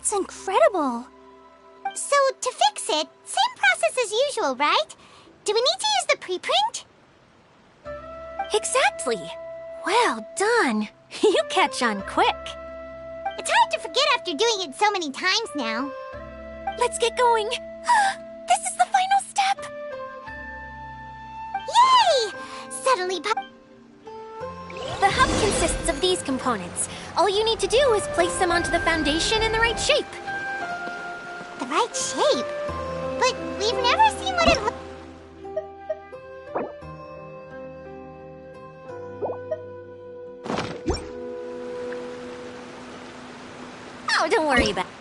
That's incredible. So, to fix it, same process as usual, right? Do we need to use the preprint? Exactly. Well done. You catch on quick. It's hard to forget after doing it so many times now. Let's get going. This is the final step. Yay! Suddenly The hub consists of these components. All you need to do is place them onto the foundation in the right shape. The right shape? But we've never seen what it looks. Oh, don't worry about it.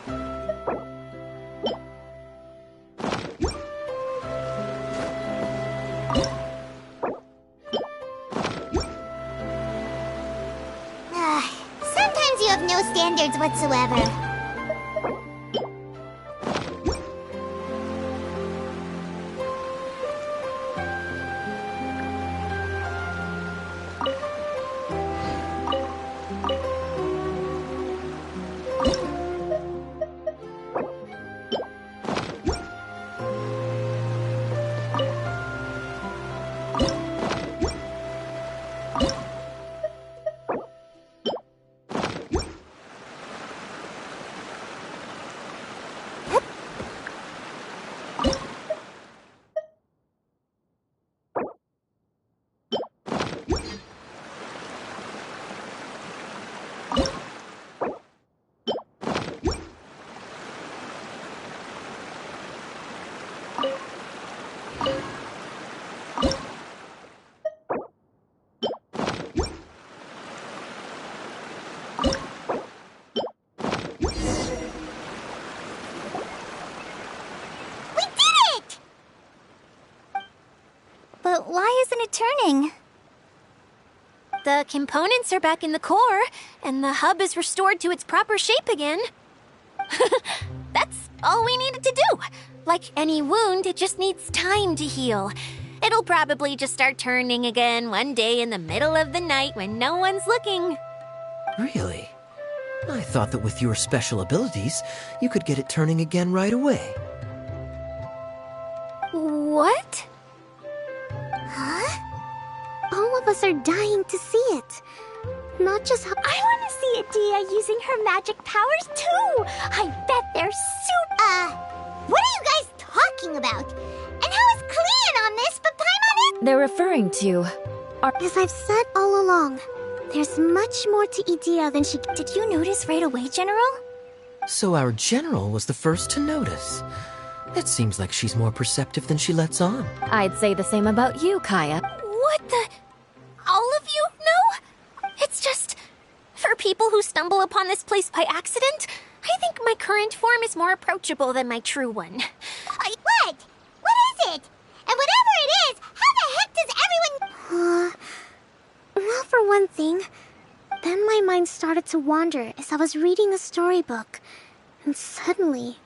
Sometimes you have no standards whatsoever. But why isn't it turning? The components are back in the core, and the hub is restored to its proper shape again. That's all we needed to do. Like any wound, it just needs time to heal. It'll probably just start turning again one day in the middle of the night when no one's looking. Really? I thought that with your special abilities, you could get it turning again right away. What? Huh? All of us are dying to see it. Not just how— I want to see Adia using her magic powers too! I bet they're super— what are you guys talking about? And how is Klean on this but Paimon? They're referring to... As I've said all along, there's much more to Idia than she— Did you notice right away, General? So our general was the first to notice. It seems like she's more perceptive than she lets on. I'd say the same about you, Kaya. What the? All of you know? It's just... For people who stumble upon this place by accident, I think my current form is more approachable than my true one. What? What is it? And whatever it is, how the heck does everyone— Well, for one thing, then my mind started to wander as I was reading a storybook. And suddenly,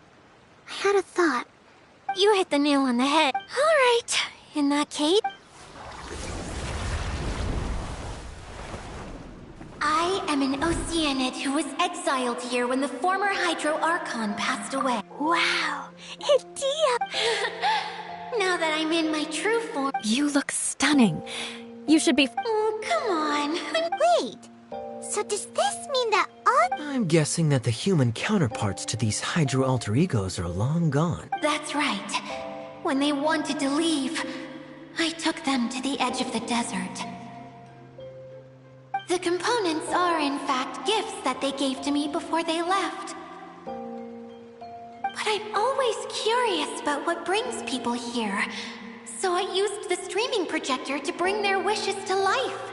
I had a thought. You hit the nail on the head. All right, in that case... I am an Oceanid who was exiled here when the former Hydro Archon passed away. Wow, Adia! Now that I'm in my true form... You look stunning. You should be... Oh, come on. Wait, so does this mean that all— I'm guessing that the human counterparts to these Hydro alter egos are long gone. That's right. When they wanted to leave, I took them to the edge of the desert. The components are, in fact, gifts that they gave to me before they left. But I'm always curious about what brings people here, so I used the streaming projector to bring their wishes to life.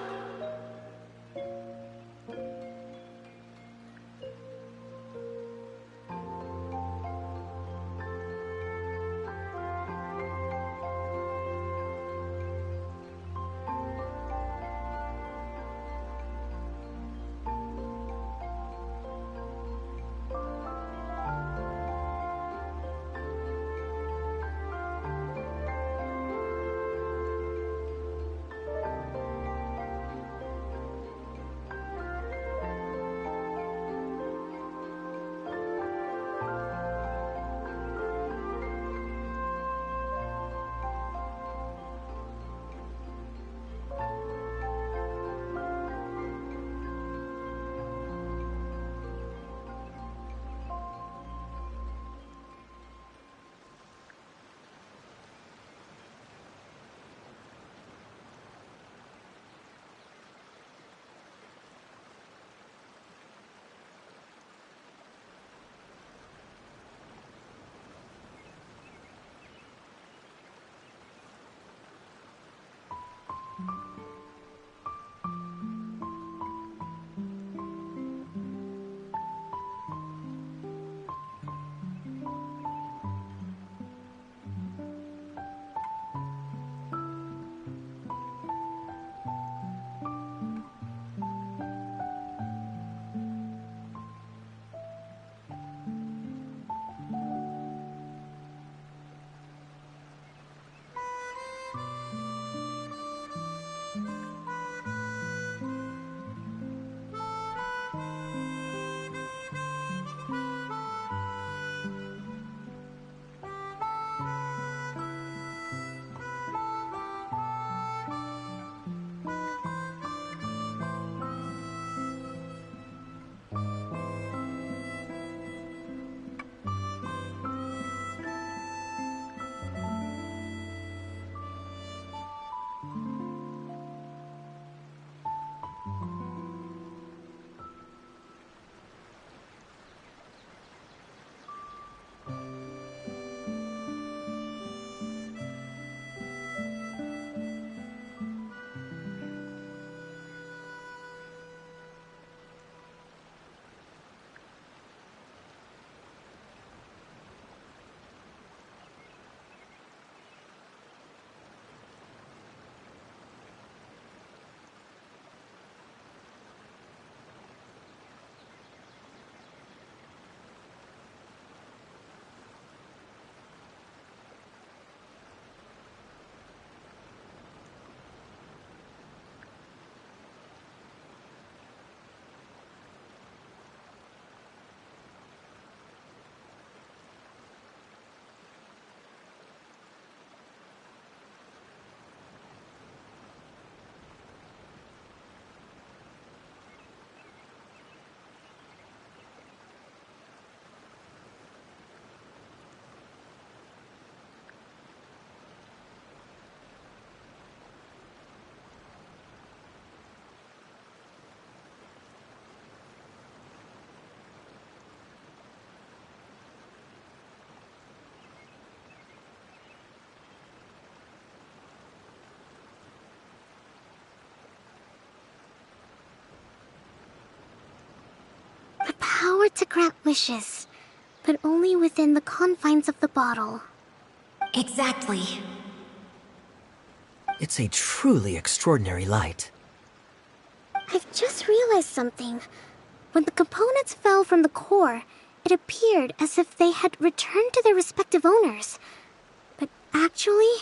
it to grant wishes, but only within the confines of the bottle. Exactly. It's a truly extraordinary light. I've just realized something. When the components fell from the core, it appeared as if they had returned to their respective owners. But actually,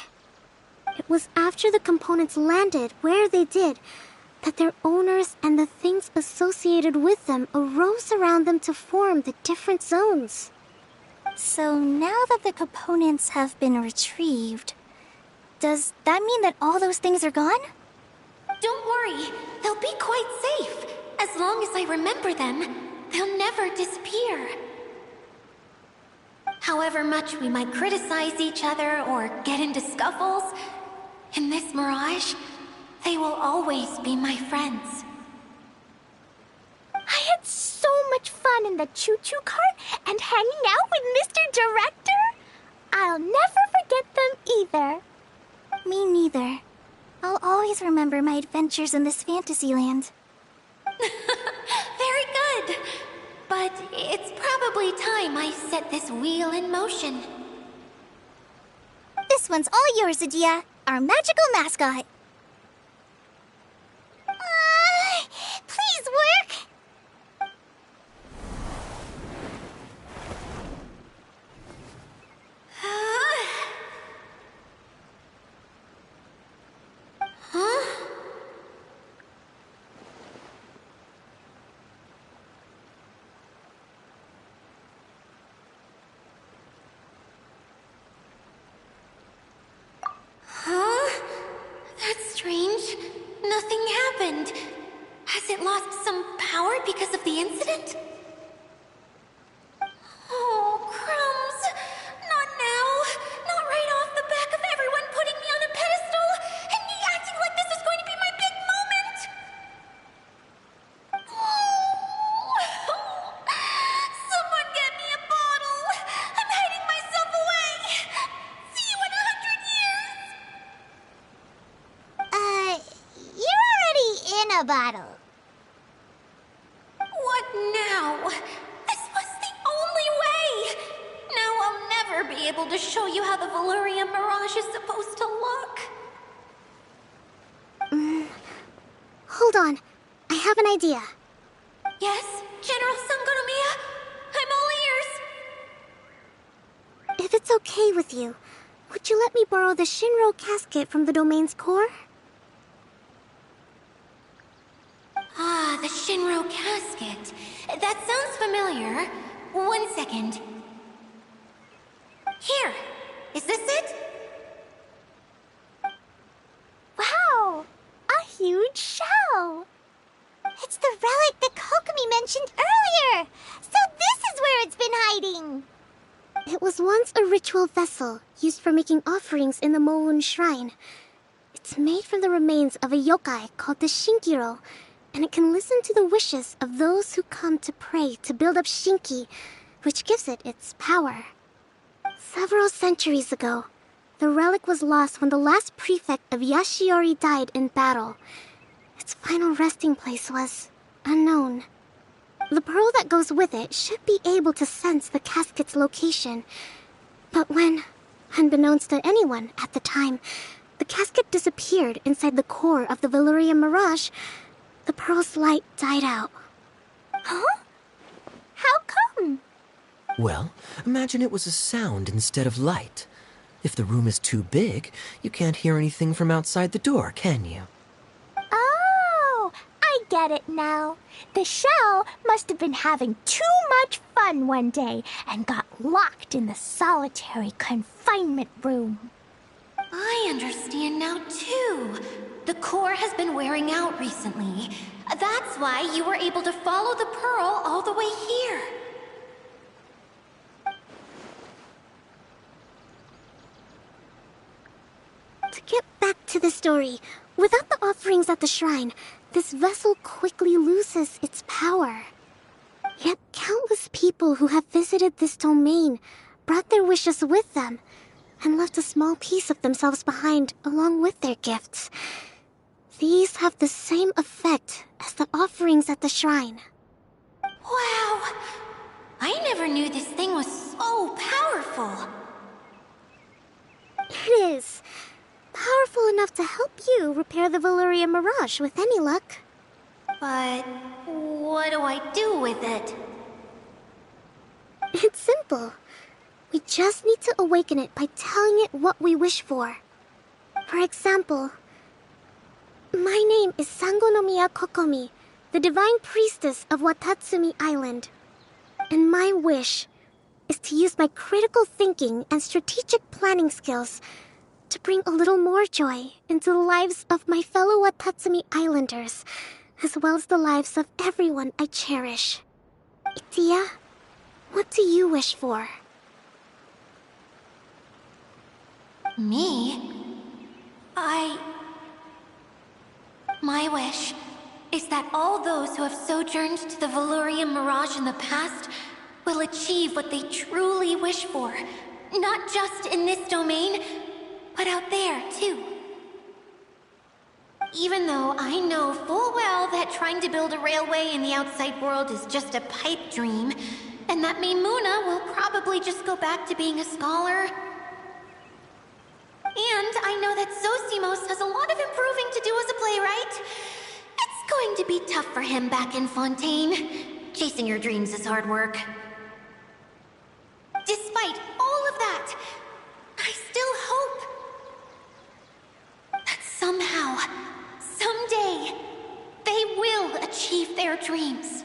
it was after the components landed where they did that their owners and the things associated with them arose around them to form the different zones. So now that the components have been retrieved, does that mean that all those things are gone? Don't worry, they'll be quite safe. As long as I remember them, they'll never disappear. However much we might criticize each other or get into scuffles, in this mirage, they will always be my friends. I had so much fun in the choo-choo cart and hanging out with Mr. Director. I'll never forget them either. Me neither. I'll always remember my adventures in this fantasy land. Very good. But it's probably time I set this wheel in motion. This one's all yours, Adia, our magical mascot. Please work. Huh? Huh? That's strange. Nothing happened. Has it lost some power because of the incident? Oh, crumbs! Not now! Not right off the back of everyone putting me on a pedestal and me acting like this is going to be my big moment! Someone get me a bottle! I'm hiding myself away! See you in 100 years! You're already in a bottle. What now? This was the only way! Now I'll never be able to show you how the Valyria Mirage is supposed to look. Hold on. I have an idea. Yes, General Sangonomiya? I'm all ears. If it's okay with you, would you let me borrow the Shinro casket from the domain's core? Ah, the Shinro casket. That sounds familiar. 1 second. Here. Is this it? Wow, a huge shell. It's the relic that Kokomi mentioned earlier! So this is where it's been hiding! It was once a ritual vessel used for making offerings in the Moun Shrine. It's made from the remains of a yokai called the Shinkiro, and it can listen to the wishes of those who come to pray to build up Shinki, which gives it its power. Several centuries ago, the relic was lost when the last prefect of Yashiori died in battle. Its final resting place was unknown. The pearl that goes with it should be able to sense the casket's location. But when, unbeknownst to anyone at the time, the casket disappeared inside the core of the Valyria Mirage, the pearl's light died out. Huh? How come? Well, imagine it was a sound instead of light. If the room is too big, you can't hear anything from outside the door, can you? Oh, I get it now. The shell must have been having too much fun one day and got locked in the solitary confinement room. I understand now, too. The core has been wearing out recently. That's why you were able to follow the pearl all the way here. To get back to the story, without the offerings at the shrine, this vessel quickly loses its power. Yet countless people who have visited this domain brought their wishes with them and left a small piece of themselves behind along with their gifts. These have the same effect as the offerings at the shrine. Wow! I never knew this thing was so powerful. It is. Powerful enough to help you repair the Valyria Mirage with any luck. But what do I do with it? It's simple. We just need to awaken it by telling it what we wish for. For example, my name is Sangonomiya Kokomi, the Divine Priestess of Watatsumi Island. And my wish is to use my critical thinking and strategic planning skills to bring a little more joy into the lives of my fellow Watatsumi Islanders, as well as the lives of everyone I cherish. Itia, what do you wish for? Me? My wish is that all those who have sojourned to the Valyria Mirage in the past will achieve what they truly wish for. Not just in this domain, but out there, too. Even though I know full well that trying to build a railway in the outside world is just a pipe dream, and that Maimuna will probably just go back to being a scholar. And I know that Zosimos has a lot of improving to do as a playwright. It's going to be tough for him back in Fontaine. Chasing your dreams is hard work. Despite all of that, I still hope that somehow, someday, they will achieve their dreams.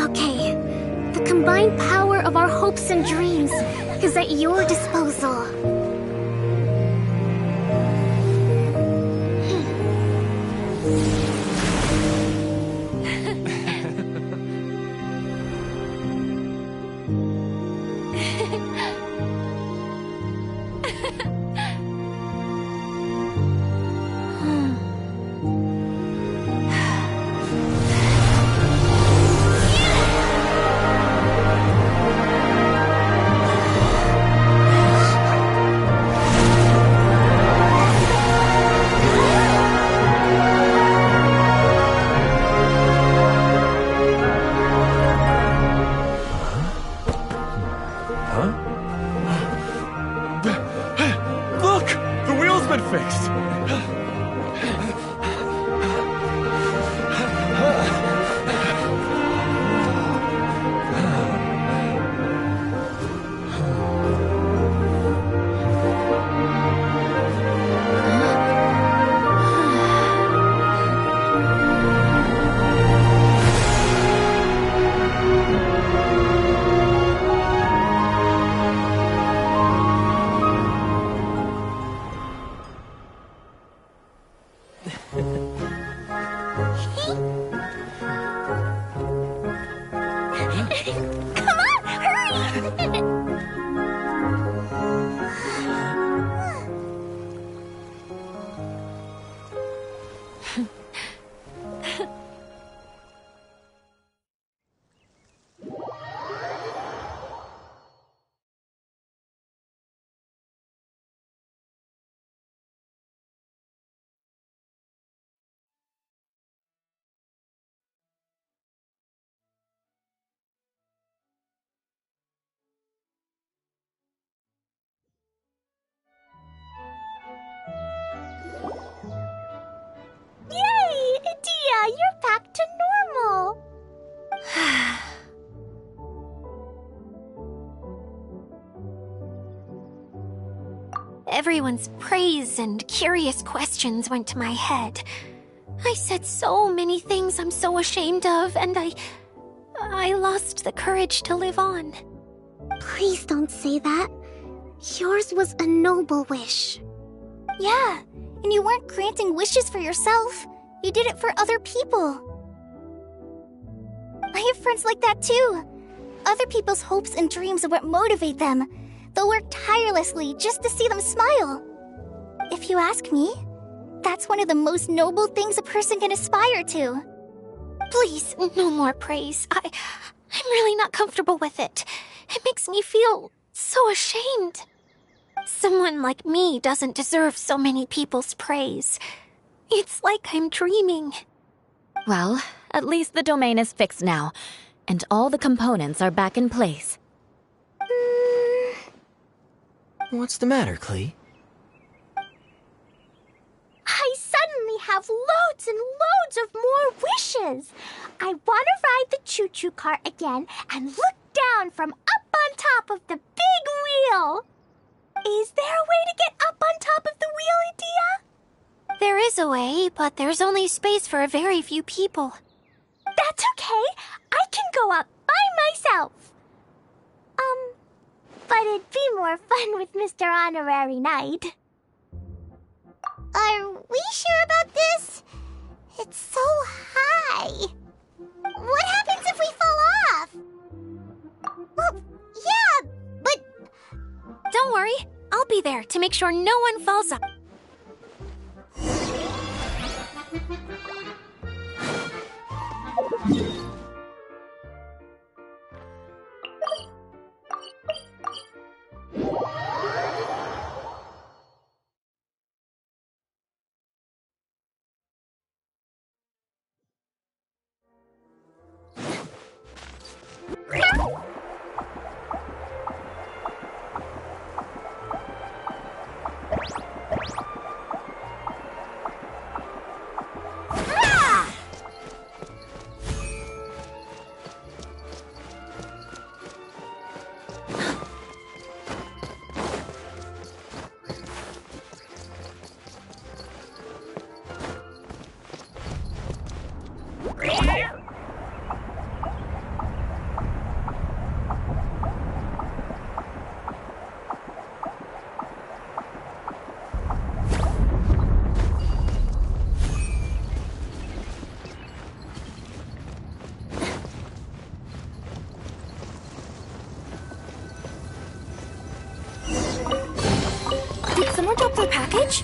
Okay, the combined power of our hopes and dreams is at your disposal. Look! The wheel's been fixed! Come on, hurry! Yay! Dia, you're back to normal! Everyone's praise and curious questions went to my head. I said so many things I'm so ashamed of, and I lost the courage to live on. Please don't say that. Yours was a noble wish. Yeah, and you weren't granting wishes for yourself. You did it for other people. I have friends like that too. Other people's hopes and dreams are what motivate them. They'll work tirelessly just to see them smile. If you ask me, that's one of the most noble things a person can aspire to. Please, no more praise. I'm really not comfortable with it. It makes me feel so ashamed. Someone like me doesn't deserve so many people's praise. It's like I'm dreaming. Well, at least the domain is fixed now, and all the components are back in place. What's the matter, Klee? I suddenly have loads and loads of more wishes. I want to ride the choo-choo cart again and look down from up on top of the big wheel. Is there a way to get up on top of the wheel, Edea? There is a way, but there's only space for a very few people. That's okay. I can go up by myself. But it'd be more fun with Mr. Honorary Knight. Are we sure about this? It's so high. What happens if we fall off? Well, yeah, but... Don't worry, I'll be there to make sure no one falls off. Someone drop their package?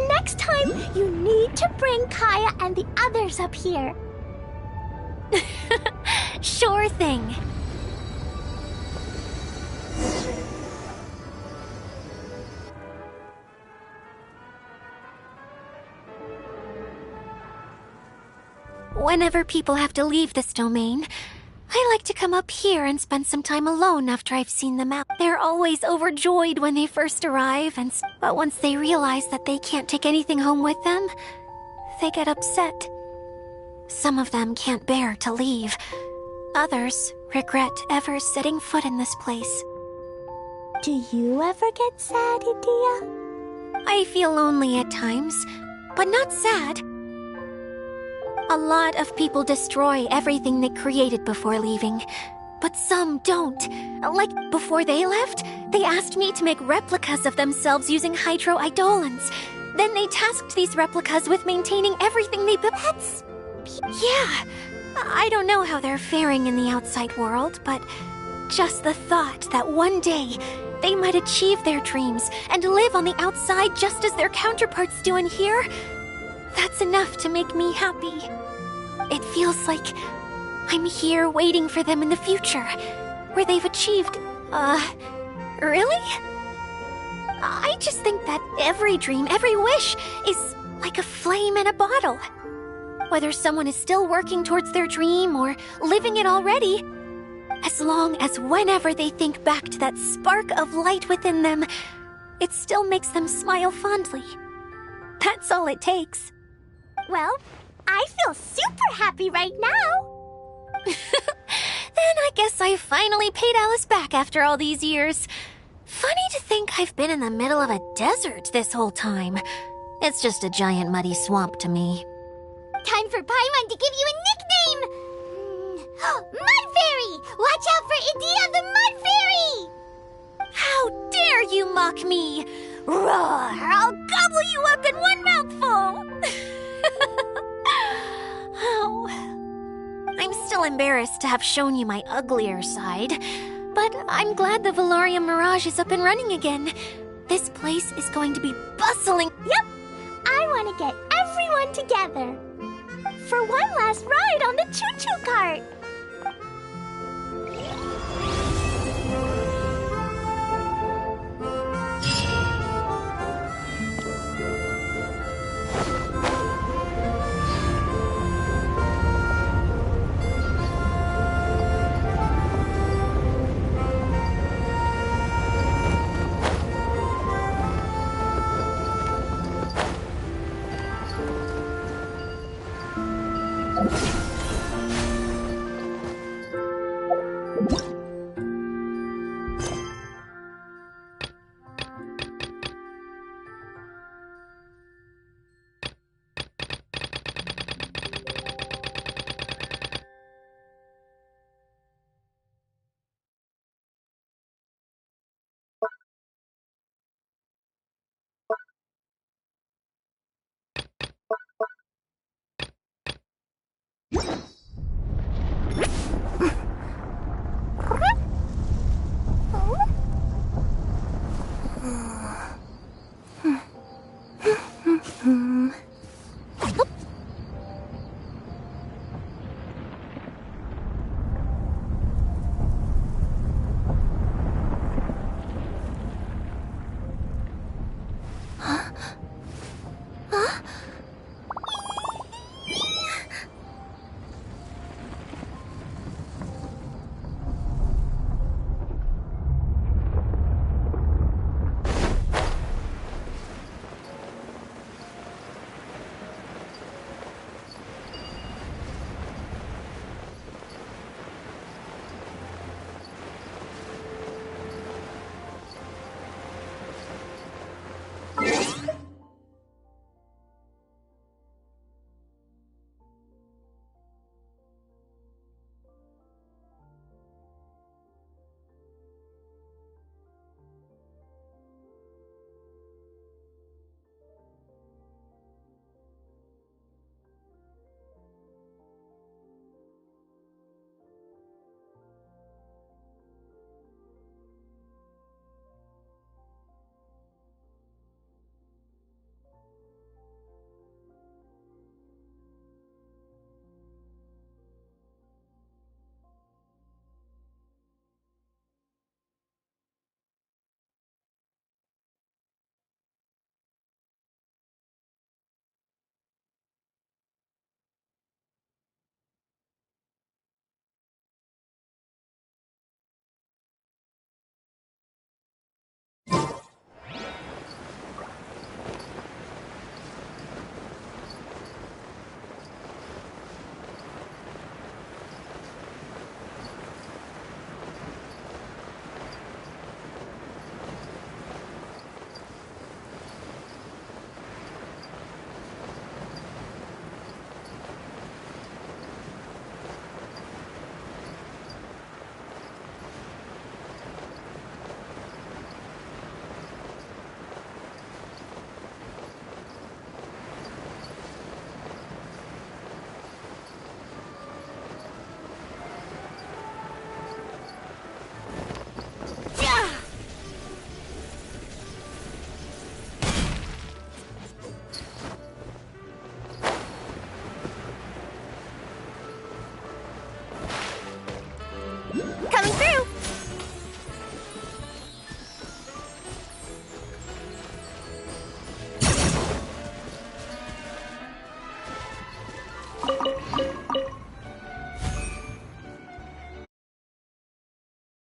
Next time, you need to bring Kaya and the others up here. Sure thing. Whenever people have to leave this domain, I like to come up here and spend some time alone after I've seen them out. They're always overjoyed when they first arrive, but once they realize that they can't take anything home with them, they get upset. Some of them can't bear to leave. Others regret ever setting foot in this place. Do you ever get sad, Edea? I feel lonely at times, but not sad. A lot of people destroy everything they created before leaving. But some don't. Like, before they left, they asked me to make replicas of themselves using hydroidolons. Then they tasked these replicas with maintaining everything they built. Yeah. I don't know how they're faring in the outside world, but just the thought that one day they might achieve their dreams and live on the outside just as their counterparts do in here, that's enough to make me happy. It feels like I'm here waiting for them in the future, where they've achieved, really? I just think that every dream, every wish, is like a flame in a bottle. Whether someone is still working towards their dream or living it already, as long as whenever they think back to that spark of light within them, it still makes them smile fondly. That's all it takes. Well, I feel super happy right now. Then I guess I finally paid Alice back after all these years. Funny to think I've been in the middle of a desert this whole time. It's just a giant muddy swamp to me. Time for Paimon to give you a nickname! Mud Fairy! Watch out for Idea the Mud Fairy! How dare you mock me! Roar! I'll gobble you up in one mouthful! Oh. I'm still embarrassed to have shown you my uglier side, but I'm glad the Valorium Mirage is up and running again. This place is going to be bustling. Yep! I want to get everyone together for one last ride on the choo-choo cart. Coming through!